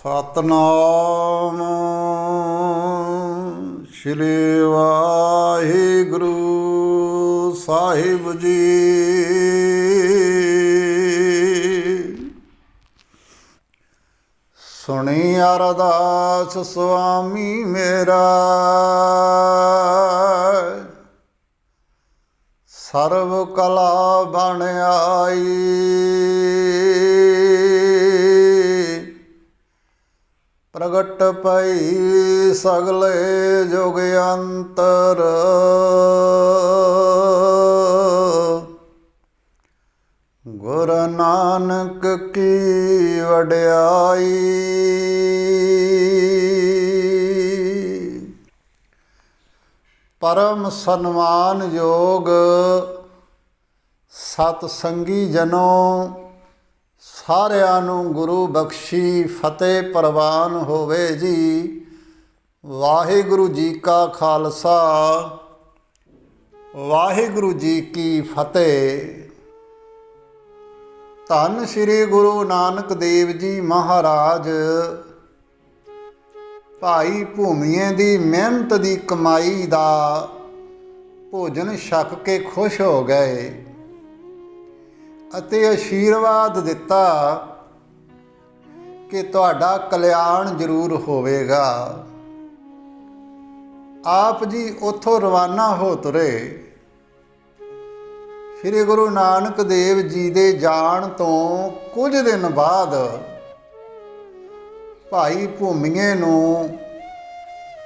ਸਤਨਾਮ ਸ਼੍ਰੀ ਵਾਹਿਗੁਰੂ ਸਾਹਿਬ ਜੀ। ਸੁਣੀ ਅਰਦਾਸ ਸੁਆਮੀ ਮੇਰਾ, ਸਰਬ ਕਲਾ ਬਣ ਆਈ। ਪ੍ਰਗਟ ਪਈ ਸਗਲੇ ਜੁਗ ਅੰਤਰ, ਗੁਰੂ ਨਾਨਕ ਕੀ ਵਡਿਆਈ। ਪਰਮ ਸਨਮਾਨਯੋਗ ਸਤ ਸੰਗੀ ਜਨੋ, ਸਾਰਿਆਂ ਨੂੰ ਗੁਰੂ ਬਖਸ਼ੀ ਫਤਿਹ ਪ੍ਰਵਾਨ ਹੋਵੇ ਜੀ। ਵਾਹਿਗੁਰੂ ਜੀ ਕਾ ਖਾਲਸਾ, ਵਾਹਿਗੁਰੂ ਜੀ ਕੀ ਫਤਿਹ। ਧੰਨ ਸ਼੍ਰੀ ਗੁਰੂ ਨਾਨਕ ਦੇਵ ਜੀ ਮਹਾਰਾਜ ਭਾਈ ਭੂਮੀਏ ਦੀ ਮਿਹਨਤ ਦੀ ਕਮਾਈ ਦਾ ਭੋਜਨ ਛਕ ਕੇ ਖੁਸ਼ ਹੋ ਗਏ ਅਤੇ ਅਸ਼ੀਰਵਾਦ ਦਿੱਤਾ ਕਿ ਤੁਹਾਡਾ ਕਲਿਆਣ ਜ਼ਰੂਰ ਹੋਵੇਗਾ। ਆਪ ਜੀ ਉੱਥੋਂ ਰਵਾਨਾ ਹੋ ਤੁਰੇ। ਸ੍ਰੀ ਗੁਰੂ ਨਾਨਕ ਦੇਵ ਜੀ ਦੇ ਜਾਣ ਤੋਂ ਕੁਝ ਦਿਨ ਬਾਅਦ ਭਾਈ ਭੂਮੀਏ ਨੂੰ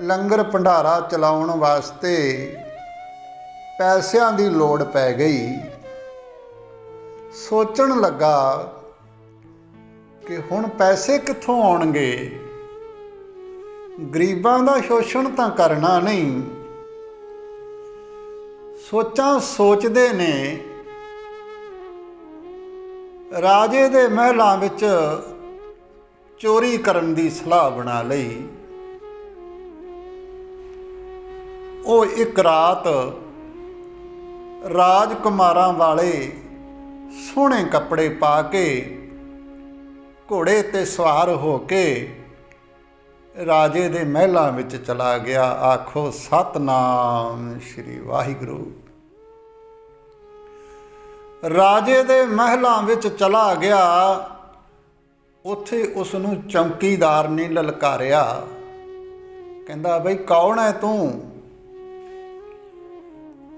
ਲੰਗਰ ਭੰਡਾਰਾ ਚਲਾਉਣ ਵਾਸਤੇ ਪੈਸਿਆਂ ਦੀ ਲੋੜ ਪੈ ਗਈ। ਸੋਚਣ ਲੱਗਾ ਕਿ ਹੁਣ ਪੈਸੇ ਕਿੱਥੋਂ ਆਉਣਗੇ, ਗਰੀਬਾਂ ਦਾ ਸ਼ੋਸ਼ਣ ਤਾਂ ਕਰਨਾ ਨਹੀਂ। ਸੋਚਾਂ ਸੋਚਦੇ ਨੇ ਰਾਜੇ ਦੇ ਮਹਿਲਾਂ ਵਿੱਚ ਚੋਰੀ ਕਰਨ ਦੀ ਸਲਾਹ ਬਣਾ ਲਈ। ਉਹ ਇੱਕ ਰਾਤ ਰਾਜਕੁਮਾਰਾਂ ਵਾਲੇ ਸੋਹਣੇ ਕੱਪੜੇ ਪਾ ਕੇ ਘੋੜੇ 'ਤੇ ਸਵਾਰ ਹੋ ਕੇ ਰਾਜੇ ਦੇ ਮਹਿਲਾਂ ਵਿੱਚ ਚਲਾ ਗਿਆ। ਆਖੋ ਸਤਨਾਮ ਸ਼੍ਰੀ ਵਾਹਿਗੁਰੂ। ਰਾਜੇ ਦੇ ਮਹਿਲਾਂ ਵਿੱਚ ਚਲਾ ਗਿਆ। ਉੱਥੇ ਉਸ ਨੂੰ ਚੌਕੀਦਾਰ ਨੇ ਲਲਕਾਰਿਆ। ਕਹਿੰਦਾ ਬਈ ਕੌਣ ਹੈ ਤੂੰ?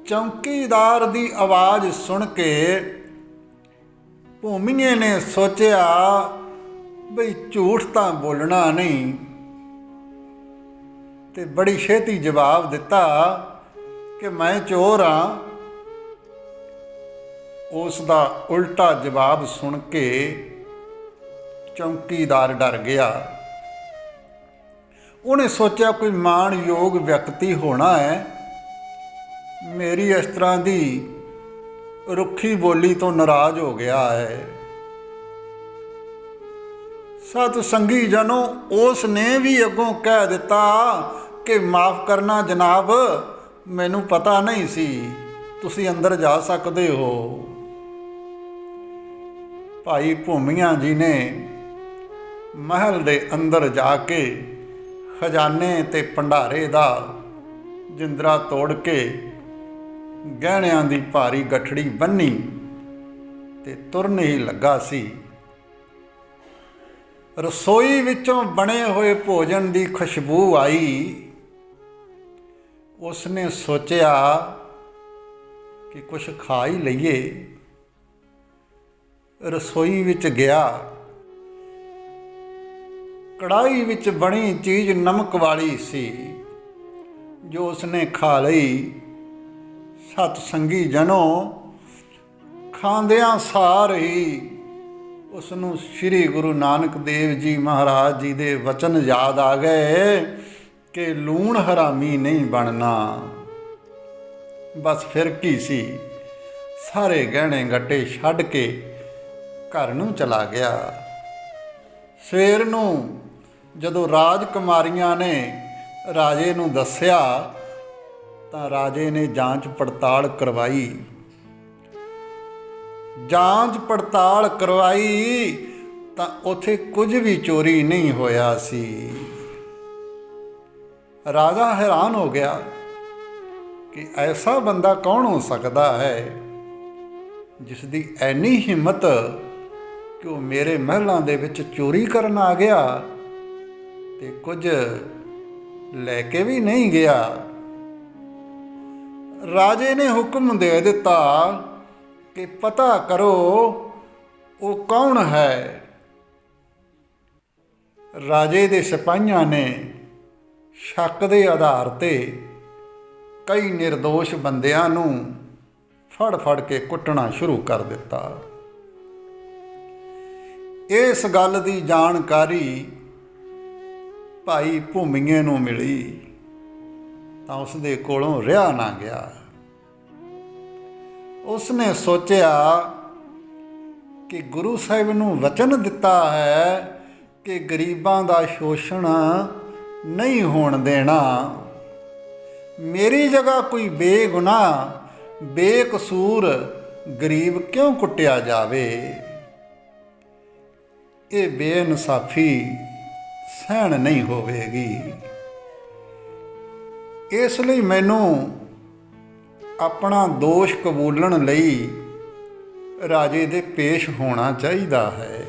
ਚੌਕੀਦਾਰ ਦੀ ਆਵਾਜ਼ ਸੁਣ ਕੇ ਭੂਮੀਏ ਨੇ ਸੋਚਿਆ ਬਈ ਝੂਠ ਤਾਂ ਬੋਲਣਾ ਨਹੀਂ, ਤੇ ਬੜੀ ਛੇਤੀ ਜਵਾਬ ਦਿੱਤਾ ਕਿ ਮੈਂ ਚੋਰ ਹਾਂ। ਉਸ ਦਾ ਉਲਟਾ ਜਵਾਬ ਸੁਣ ਕੇ ਚੌਕੀਦਾਰ ਡਰ ਗਿਆ। ਉਹਨੇ ਸੋਚਿਆ ਕੋਈ ਮਾਣਯੋਗ ਵਿਅਕਤੀ ਹੋਣਾ ਹੈ, ਮੇਰੀ ਇਸ ਤਰ੍ਹਾਂ ਦੀ ਰੁੱਖੀ ਬੋਲੀ ਤੋਂ ਨਾਰਾਜ਼ ਹੋ ਗਿਆ ਹੈ। ਸਤ ਸੰਗੀ ਜਨੋ, ਉਸ ਨੇ ਵੀ ਅੱਗੋਂ ਕਹਿ ਦਿੱਤਾ ਕਿ ਮਾਫ਼ ਕਰਨਾ ਜਨਾਬ, ਮੈਨੂੰ ਪਤਾ ਨਹੀਂ ਸੀ, ਤੁਸੀਂ ਅੰਦਰ ਜਾ ਸਕਦੇ ਹੋ। ਭਾਈ ਭੂਮੀਆ ਜੀ ਨੇ ਮਹਿਲ ਦੇ ਅੰਦਰ ਜਾ ਕੇ ਖਜ਼ਾਨੇ ਤੇ ਭੰਡਾਰੇ ਦਾ ਜਿੰਦਰਾ ਤੋੜ ਕੇ ਗਹਿਣਿਆਂ ਦੀ ਭਾਰੀ ਗਠੜੀ ਬੰਨ੍ਹੀ ਤੇ ਤੁਰਨ ਹੀ ਲੱਗਾ ਸੀ। ਰਸੋਈ ਵਿੱਚੋਂ ਬਣੇ ਹੋਏ ਭੋਜਨ ਦੀ ਖੁਸ਼ਬੂ ਆਈ। ਉਸਨੇ ਸੋਚਿਆ ਕਿ ਕੁਛ ਖਾ ਹੀ ਲਈਏ। ਰਸੋਈ ਵਿੱਚ ਗਿਆ। ਕੜਾਹੀ ਵਿੱਚ ਬਣੀ ਚੀਜ਼ ਨਮਕ ਵਾਲੀ ਸੀ, ਜੋ ਉਸਨੇ ਖਾ ਲਈ। ਸਤ ਸੰਗੀ ਜਨੋ, ਖਾਂਦਿਆਂ ਸਾਰ ਹੀ ਉਸ ਨੂੰ ਸ਼੍ਰੀ ਗੁਰੂ ਨਾਨਕ ਦੇਵ ਜੀ ਮਹਾਰਾਜ ਜੀ ਦੇ ਵਚਨ ਯਾਦ ਆ ਗਏ ਕਿ ਲੂਣ ਹਰਾਮੀ ਨਹੀਂ ਬਣਨਾ। ਬਸ ਫਿਰ ਕੀ ਸੀ, ਸਾਰੇ ਗਹਿਣੇ ਗੱਟੇ ਛੱਡ ਕੇ ਘਰ ਨੂੰ ਚਲਾ ਗਿਆ। ਸਵੇਰ ਨੂੰ ਜਦੋਂ ਰਾਜਕੁਮਾਰੀਆਂ ਨੇ ਰਾਜੇ ਨੂੰ ਦੱਸਿਆ ਤਾਂ ਰਾਜੇ ਨੇ ਜਾਂਚ ਪੜਤਾਲ ਕਰਵਾਈ। ਜਾਂਚ ਪੜਤਾਲ ਕਰਵਾਈ ਤਾਂ ਉੱਥੇ ਕੁਝ ਵੀ ਚੋਰੀ ਨਹੀਂ ਹੋਇਆ ਸੀ। ਰਾਜਾ ਹੈਰਾਨ ਹੋ ਗਿਆ ਕਿ ਐਸਾ ਬੰਦਾ ਕੌਣ ਹੋ ਸਕਦਾ ਹੈ ਜਿਸ ਦੀ ਐਨੀ ਹਿੰਮਤ ਕਿ ਉਹ ਮੇਰੇ ਮਹਿਲਾਂ ਦੇ ਵਿੱਚ ਚੋਰੀ ਕਰਨ ਆ ਗਿਆ ਤੇ ਕੁਝ ਲੈ ਕੇ ਵੀ ਨਹੀਂ ਗਿਆ। ਰਾਜੇ ਨੇ ਹੁਕਮ ਦੇ ਦਿੱਤਾ ਕਿ ਪਤਾ ਕਰੋ ਉਹ ਕੌਣ ਹੈ। ਰਾਜੇ ਦੇ ਸਿਪਾਹੀਆਂ ਨੇ ਸ਼ੱਕ ਦੇ ਆਧਾਰ ਤੇ ਕਈ ਨਿਰਦੋਸ਼ ਬੰਦਿਆਂ ਨੂੰ ਫੜ ਫੜ ਕੇ ਕੁੱਟਣਾ ਸ਼ੁਰੂ ਕਰ ਦਿੱਤਾ। ਇਸ ਗੱਲ ਦੀ ਜਾਣਕਾਰੀ ਭਾਈ ਭੂਮੀਏ ਨੂੰ ਮਿਲੀ ਤਾਂ ਉਸ ਦੇ ਕੋਲੋਂ ਰਿਹਾ ਨਾ ਗਿਆ। ਉਸਨੇ ਸੋਚਿਆ ਕਿ ਗੁਰੂ ਸਾਹਿਬ ਨੂੰ ਵਚਨ ਦਿੱਤਾ ਹੈ ਕਿ ਗਰੀਬਾਂ ਦਾ ਸ਼ੋਸ਼ਣ ਨਹੀਂ ਹੋਣ ਦੇਣਾ। ਮੇਰੀ ਜਗ੍ਹਾ ਕੋਈ ਬੇਗੁਨਾਹ ਬੇਕਸੂਰ ਗਰੀਬ ਕਿਉਂ ਕੁੱਟਿਆ ਜਾਵੇ। ਇਹ ਬੇਇਨਸਾਫੀ ਸਹਿਣ ਨਹੀਂ ਹੋਵੇਗੀ। ਇਸ ਲਈ ਮੈਨੂੰ ਆਪਣਾ ਦੋਸ਼ ਕਬੂਲਣ ਲਈ ਰਾਜੇ ਦੇ ਪੇਸ਼ ਹੋਣਾ ਚਾਹੀਦਾ ਹੈ।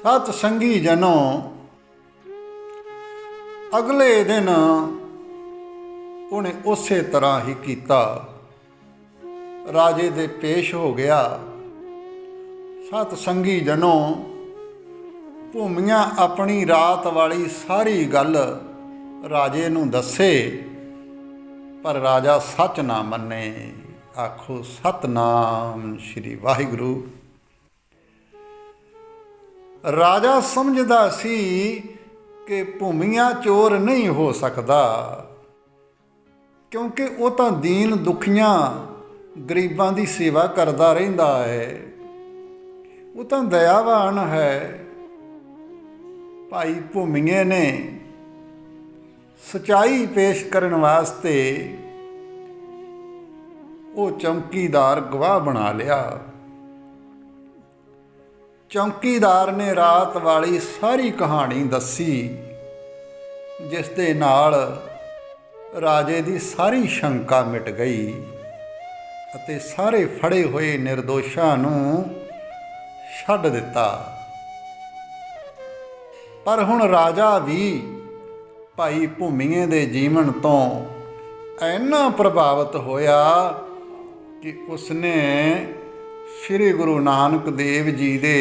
ਸਤ ਸੰਗੀ ਜਨੋ, ਅਗਲੇ ਦਿਨ ਉਹਨੇ ਉਸੇ ਤਰ੍ਹਾਂ ਹੀ ਕੀਤਾ। ਰਾਜੇ ਦੇ ਪੇਸ਼ ਹੋ ਗਿਆ। ਸਤ ਸੰਗੀ ਜਨੋ, ਭੂਮੀਆਂ ਆਪਣੀ ਰਾਤ ਵਾਲੀ ਸਾਰੀ ਗੱਲ ਰਾਜੇ ਨੂੰ ਦੱਸੇ, ਪਰ ਰਾਜਾ ਸੱਚ ਨਾ ਮੰਨੇ। ਆਖੋ ਸਤਨਾਮ ਸ਼੍ਰੀ ਵਾਹਿਗੁਰੂ। ਰਾਜਾ ਸਮਝਦਾ ਸੀ ਕਿ ਭੂਮੀਆਂ ਚੋਰ ਨਹੀਂ ਹੋ ਸਕਦਾ, ਕਿਉਂਕਿ ਉਹ ਤਾਂ ਦੀਨ ਦੁਖੀਆਂ ਗਰੀਬਾਂ ਦੀ ਸੇਵਾ ਕਰਦਾ ਰਹਿੰਦਾ ਹੈ। ਉਹ ਤਾਂ ਦਇਆਵਾਨ ਹੈ। ਭਾਈ ਭੂਮੀਏ ਨੇ ਸਚਾਈ ਪੇਸ਼ ਕਰਨ ਵਾਸਤੇ ਉਹ ਚੌਕੀਦਾਰ ਗਵਾਹ ਬਣਾ ਲਿਆ। ਚੌਕੀਦਾਰ ਨੇ ਰਾਤ ਵਾਲੀ ਸਾਰੀ ਕਹਾਣੀ ਦੱਸੀ, ਜਿਸ ਦੇ ਨਾਲ ਰਾਜੇ ਦੀ ਸਾਰੀ ਸ਼ੰਕਾ ਮਿਟ ਗਈ ਅਤੇ ਸਾਰੇ ਫੜੇ ਹੋਏ ਨਿਰਦੋਸ਼ਾਂ ਨੂੰ ਛੱਡ ਦਿੱਤਾ। ਪਰ ਹੁਣ ਰਾਜਾ ਵੀ ਭਾਈ ਭੂਮੀਏ ਦੇ ਜੀਵਨ ਤੋਂ ਇੰਨਾ ਪ੍ਰਭਾਵਿਤ ਹੋਇਆ ਕਿ ਉਸਨੇ ਸ੍ਰੀ ਗੁਰੂ ਨਾਨਕ ਦੇਵ ਜੀ ਦੇ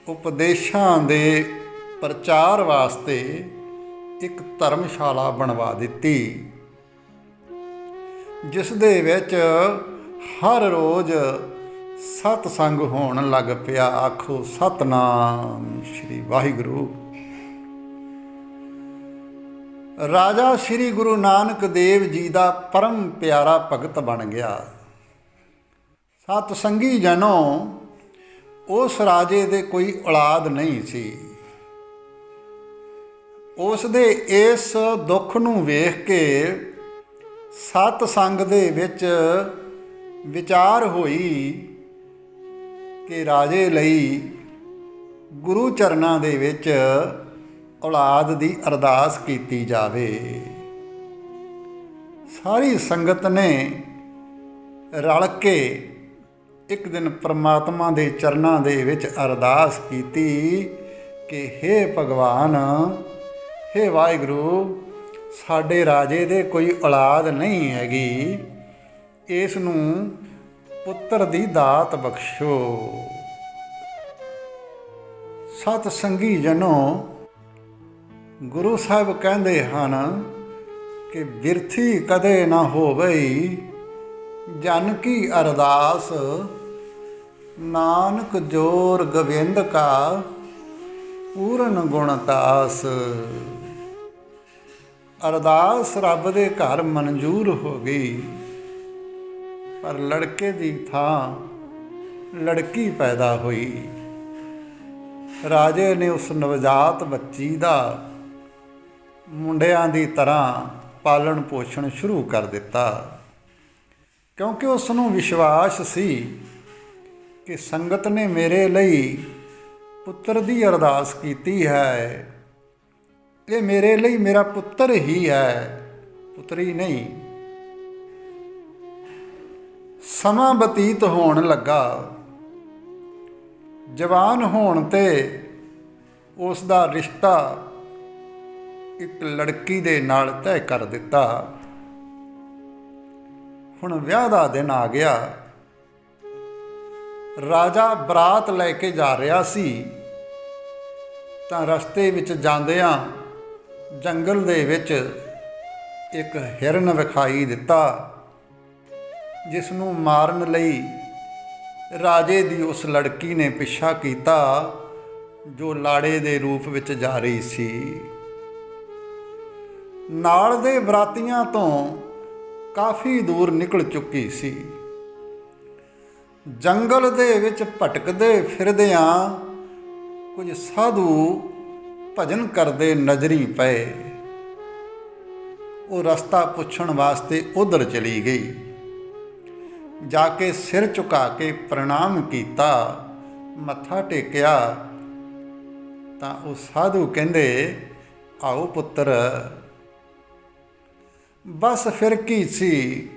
ਉਪਦੇਸ਼ਾਂ ਦੇ ਪ੍ਰਚਾਰ ਵਾਸਤੇ ਇੱਕ ਧਰਮਸ਼ਾਲਾ ਬਣਵਾ ਦਿੱਤੀ, ਜਿਸ ਦੇ ਵਿੱਚ ਹਰ ਰੋਜ਼ ਸਤਸੰਗ ਹੋਣ ਲੱਗ ਪਿਆ। ਆਖੋ ਸਤਨਾਮ ਸ਼੍ਰੀ ਵਾਹਿਗੁਰੂ। ਰਾਜਾ ਸ੍ਰੀ ਗੁਰੂ ਨਾਨਕ ਦੇਵ ਜੀ ਦਾ ਪਰਮ ਪਿਆਰਾ ਭਗਤ ਬਣ ਗਿਆ। ਸਤ ਸੰਗੀ ਜਨੋ, ਉਸ ਰਾਜੇ ਦੇ ਕੋਈ ਔਲਾਦ ਨਹੀਂ ਸੀ। ਉਸ ਦੇ ਇਸ ਦੁੱਖ ਨੂੰ ਵੇਖ ਕੇ ਸਤਸੰਗ ਦੇ ਵਿੱਚ ਵਿਚਾਰ ਹੋਈ ਕਿ ਰਾਜੇ ਲਈ ਗੁਰੂ ਚਰਨਾਂ ਦੇ ਵਿੱਚ ਔਲਾਦ ਦੀ ਅਰਦਾਸ ਕੀਤੀ ਜਾਵੇ। ਸਾਰੀ ਸੰਗਤ ਨੇ ਰਲ ਕੇ ਇੱਕ ਦਿਨ ਪਰਮਾਤਮਾ ਦੇ ਚਰਨਾਂ ਦੇ ਵਿੱਚ ਅਰਦਾਸ ਕੀਤੀ ਕਿ ਹੇ ਭਗਵਾਨ, ਹੇ ਵਾਹਿਗੁਰੂ, ਸਾਡੇ ਰਾਜੇ ਦੇ ਕੋਈ ਔਲਾਦ ਨਹੀਂ ਹੈਗੀ, ਇਸ ਨੂੰ ਪੁੱਤਰ ਦੀ ਦਾਤ ਬਖਸ਼ੋ। ਸਤ ਸੰਗੀ ਜਨੋ, ਗੁਰੂ ਸਾਹਿਬ ਕਹਿੰਦੇ ਹਨ ਕਿ ਬਿਰਥੀ ਕਦੇ ਨਾ ਹੋਵਈ ਜਨ ਕੀ ਅਰਦਾਸ, ਨਾਨਕ ਜੋਰ ਗੋਬਿੰਦ ਕਾ ਪੂਰਨ ਗੁਣਤਾਸ। ਅਰਦਾਸ ਰੱਬ ਦੇ ਘਰ ਮਨਜ਼ੂਰ ਹੋ ਗਈ, ਪਰ ਲੜਕੇ ਦੀ ਥਾਂ ਲੜਕੀ ਪੈਦਾ ਹੋਈ। ਰਾਜੇ ਨੇ ਉਸ ਨਵਜਾਤ ਬੱਚੀ ਦਾ ਮੁੰਡਿਆਂ ਦੀ ਤਰ੍ਹਾਂ ਪਾਲਣ ਪੋਸ਼ਣ ਸ਼ੁਰੂ ਕਰ ਦਿੱਤਾ, ਕਿਉਂਕਿ ਉਸ ਨੂੰ ਵਿਸ਼ਵਾਸ ਸੀ कि संगत ने मेरे ਲਈ पुत्र दी अरदास कीती है। ये मेरे ਲਈ मेरा पुत्र ही है, पुत्री नहीं। ਸਮਾਂ ਬਤੀਤ ਹੋਣ ਲੱਗਾ। ਜਵਾਨ ਹੋਣ ਤੇ ਉਸ ਦਾ ਰਿਸ਼ਤਾ ਇੱਕ ਲੜਕੀ ਦੇ ਨਾਲ ਤੈਅ ਕਰ ਦਿੱਤਾ। ਹੁਣ ਵਿਆਹ ਦਾ ਦਿਨ ਆ ਗਿਆ। ਰਾਜਾ ਬਰਾਤ ਲੈ ਕੇ ਜਾ ਰਿਹਾ ਸੀ ਤਾਂ ਰਸਤੇ ਵਿੱਚ ਜਾਂਦਿਆਂ ਜੰਗਲ ਦੇ ਵਿੱਚ ਇੱਕ ਹਿਰਨ ਵਿਖਾਈ ਦਿੱਤਾ, ਜਿਸ ਨੂੰ ਮਾਰਨ ਲਈ ਰਾਜੇ ਦੀ ਉਸ ਲੜਕੀ ਨੇ ਪਿੱਛਾ ਕੀਤਾ ਜੋ ਲਾੜੇ ਦੇ ਰੂਪ ਵਿੱਚ ਜਾ ਰਹੀ ਸੀ। ਨਾਲ ਦੇ ਬਰਾਤੀਆਂ ਤੋਂ ਕਾਫੀ ਦੂਰ ਨਿਕਲ ਚੁੱਕੀ ਸੀ। ਜੰਗਲ ਦੇ ਵਿੱਚ ਭਟਕਦੇ ਫਿਰਦਿਆਂ ਕੁਝ ਸਾਧੂ ਭਜਨ ਕਰਦੇ ਨਜ਼ਰੀ ਪਏ। ਉਹ ਰਸਤਾ ਪੁੱਛਣ ਵਾਸਤੇ ਉਧਰ ਚਲੀ ਗਈ। ਜਾ ਕੇ ਸਿਰ ਝੁਕਾ ਕੇ ਪ੍ਰਣਾਮ ਕੀਤਾ, ਮੱਥਾ ਟੇਕਿਆ ਤਾਂ ਉਹ ਸਾਧੂ ਕਹਿੰਦੇ, ਆਓ ਪੁੱਤਰ। ਬਸ ਫਿਰ ਕੀ ਸੀ,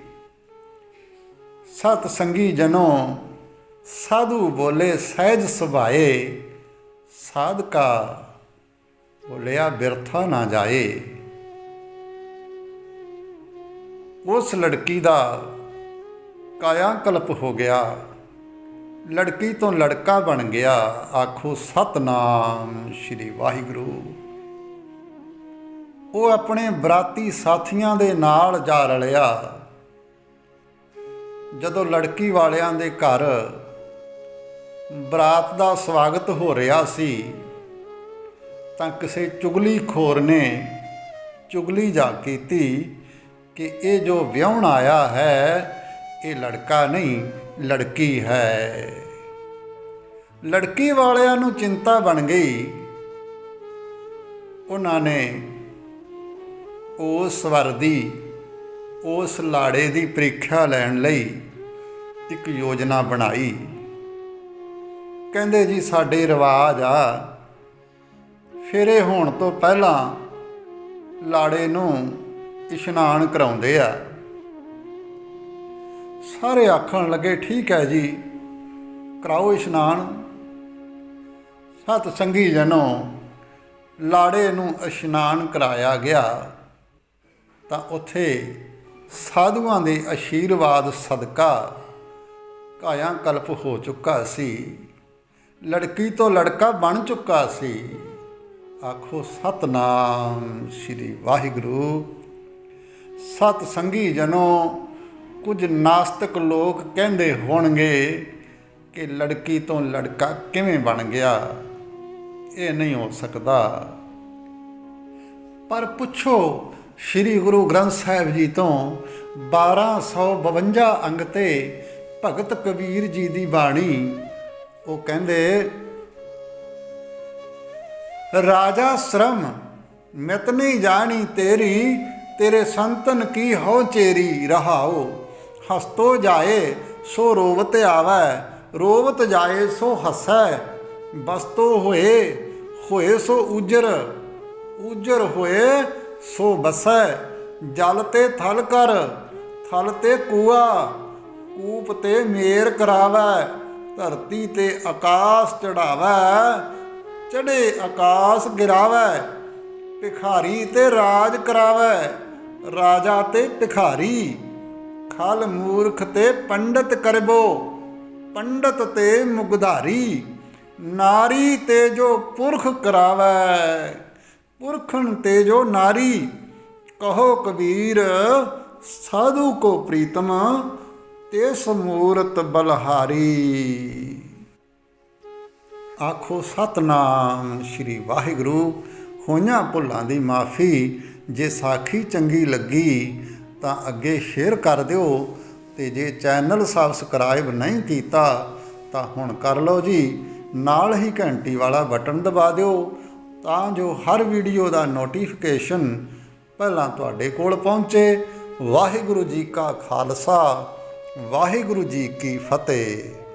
ਸਤ ਸੰਗੀ ਜਨੋ ਸਾਧੂ ਬੋਲੇ ਸਹਿਜ ਸੁਭਾਏ, ਸਾਧਕਾ ਬੋਲਿਆ ਬਿਰਥਾ ਨਾ ਜਾਏ। ਉਸ ਲੜਕੀ ਦਾ ਕਾਇਆ ਕਲਪ ਹੋ ਗਿਆ, ਲੜਕੀ ਤੋਂ ਲੜਕਾ ਬਣ ਗਿਆ। ਆਖੋ ਸਤਨਾਮ ਸ਼੍ਰੀ ਵਾਹਿਗੁਰੂ। ਉਹ ਆਪਣੇ ਬਰਾਤੀ ਸਾਥੀਆਂ ਦੇ ਨਾਲ ਜਾ ਰਲਿਆ। ਜਦੋਂ ਲੜਕੀ ਵਾਲਿਆਂ ਦੇ ਘਰ ਬਰਾਤ ਦਾ ਸਵਾਗਤ ਹੋ ਰਿਹਾ ਸੀ ਤਾਂ ਕਿਸੇ ਚੁਗਲੀਖੋਰ ਨੇ ਚੁਗਲੀ ਜਾ ਕੀਤੀ ਕਿ ਇਹ ਜੋ ਵਿਆਹੁਣ ਆਇਆ ਹੈ ਇਹ ਲੜਕਾ ਨਹੀਂ, ਲੜਕੀ ਹੈ। ਲੜਕੀ ਵਾਲਿਆਂ ਨੂੰ ਚਿੰਤਾ ਬਣ ਗਈ। ਉਹਨਾਂ ਨੇ ਉਸ ਵਰ ਦੀ, ਉਸ ਲਾੜੇ ਦੀ ਪ੍ਰੀਖਿਆ ਲੈਣ ਲਈ ਇੱਕ ਯੋਜਨਾ ਬਣਾਈ। ਕਹਿੰਦੇ ਜੀ ਸਾਡੇ ਰਿਵਾਜ ਆ, ਫੇਰੇ ਹੋਣ ਤੋਂ ਪਹਿਲਾਂ ਲਾੜੇ ਨੂੰ ਇਸ਼ਨਾਨ ਕਰਾਉਂਦੇ ਆ। ਸਾਰੇ ਆਖਣ ਲੱਗੇ ਠੀਕ ਹੈ ਜੀ, ਕਰਾਓ ਇਸ਼ਨਾਨ। ਸਤ ਸੰਗੀ ਜਨੋ ਲਾੜੇ ਨੂੰ ਇਸ਼ਨਾਨ ਕਰਾਇਆ ਗਿਆ ਤਾਂ ਉੱਥੇ ਸਾਧੂਆਂ ਦੇ ਆਸ਼ੀਰਵਾਦ ਸਦਕਾ ਕਾਇਆ ਕਲਪ ਹੋ ਚੁੱਕਾ ਸੀ, ਲੜਕੀ ਤੋਂ ਲੜਕਾ ਬਣ ਚੁੱਕਾ ਸੀ। ਆਖੋ ਸਤਨਾਮ ਸ਼੍ਰੀ ਵਾਹਿਗੁਰੂ। ਸਤ ਸੰਗੀ ਜਨੋ ਕੁਝ ਨਾਸਤਿਕ ਲੋਕ ਕਹਿੰਦੇ ਹੋਣਗੇ ਕਿ ਲੜਕੀ ਤੋਂ ਲੜਕਾ ਕਿਵੇਂ ਬਣ ਗਿਆ, ਇਹ ਨਹੀਂ ਹੋ ਸਕਦਾ। ਪਰ ਪੁੱਛੋ ਸ਼੍ਰੀ ਗੁਰੂ ਗ੍ਰੰਥ ਸਾਹਿਬ ਜੀ ਤੋਂ 1252 ਅੰਗ ਤੇ ਭਗਤ ਕਬੀਰ ਜੀ ਦੀ ਬਾਣੀ। ਉਹ ਕਹਿੰਦੇ, ਰਾਜਾ ਸ਼ਰਮ ਮਿਤ ਨਹੀਂ ਜਾਣੀ ਤੇਰੀ, ਤੇਰੇ ਸੰਤਨ ਕੀ ਹੋ ਚੇਰੀ। ਰਹਾਓ ਹਸਤੋ ਜਾਏ ਸੋ ਰੋਵਤ ਆਵੈ, ਰੋਵਤ ਜਾਏ ਸੋ ਹਸੈ। ਬਸਤੋ ਹੋਏ ਹੋਏ ਸੋ ਉਜਰ, ਉਜਰ ਹੋਏ ਸੋ ਬਸੈ। ਜਲ ਤੇ ਥਲ ਕਰ, ਥਲ ਤੇ ਕੂਆ, ਕੂਪ ਤੇ ਮੇਰ ਕਰਾਵੈ। ਧਰਤੀ ਤੇ ਆਕਾਸ਼ ਚੜਾਵੈ, ਚੜੇ ਆਕਾਸ਼ ਗਿਰਾਵੈ। ਭਿਖਾਰੀ ਤੇ ਰਾਜ ਕਰਾਵੈ, ਰਾਜਾ ਤੇ ਭਿਖਾਰੀ। ਖਲ ਮੂਰਖ ਤੇ ਪੰਡਤ ਕਰਬੋ, ਪੰਡਤ ਤੇ ਮੁਗਧਾਰੀ। ਨਾਰੀ ਤੇ ਜੋ ਪੁਰਖ ਕਰਾਵੈ, ਪੁਰਖਨ ਤੇ ਜੋ ਨਾਰੀ। ਕਹੋ ਕਬੀਰ ਸਾਧੂ ਕੋ ਪ੍ਰੀਤਮ, ਤਿਸ ਮੂਰਤ ਬਲਹਾਰੀ। ਆਖੋ ਸਤਨਾਮ ਸ਼੍ਰੀ ਵਾਹਿਗੁਰੂ। ਹੋਈਆਂ ਭੁੱਲਾਂ ਦੀ ਮਾਫੀ। ਜੇ ਸਾਖੀ ਚੰਗੀ ਲੱਗੀ ਤਾਂ ਅੱਗੇ ਸ਼ੇਅਰ ਕਰ ਦਿਓ, ਤੇ ਜੇ ਚੈਨਲ ਸਬਸਕ੍ਰਾਈਬ ਨਹੀਂ ਕੀਤਾ ਤਾਂ ਹੁਣ ਕਰ ਲਓ ਜੀ। ਨਾਲ ਹੀ ਘੰਟੀ ਵਾਲਾ ਬਟਨ ਦਬਾ ਦਿਓ ਤਾਂ ਜੋ ਹਰ ਵੀਡੀਓ ਦਾ ਨੋਟੀਫਿਕੇਸ਼ਨ ਪਹਿਲਾਂ ਤੁਹਾਡੇ ਕੋਲ ਪਹੁੰਚੇ। ਵਾਹਿਗੁਰੂ ਜੀ ਕਾ ਖਾਲਸਾ, ਵਾਹਿਗੁਰੂ ਜੀ ਕੀ ਫਤਿਹ।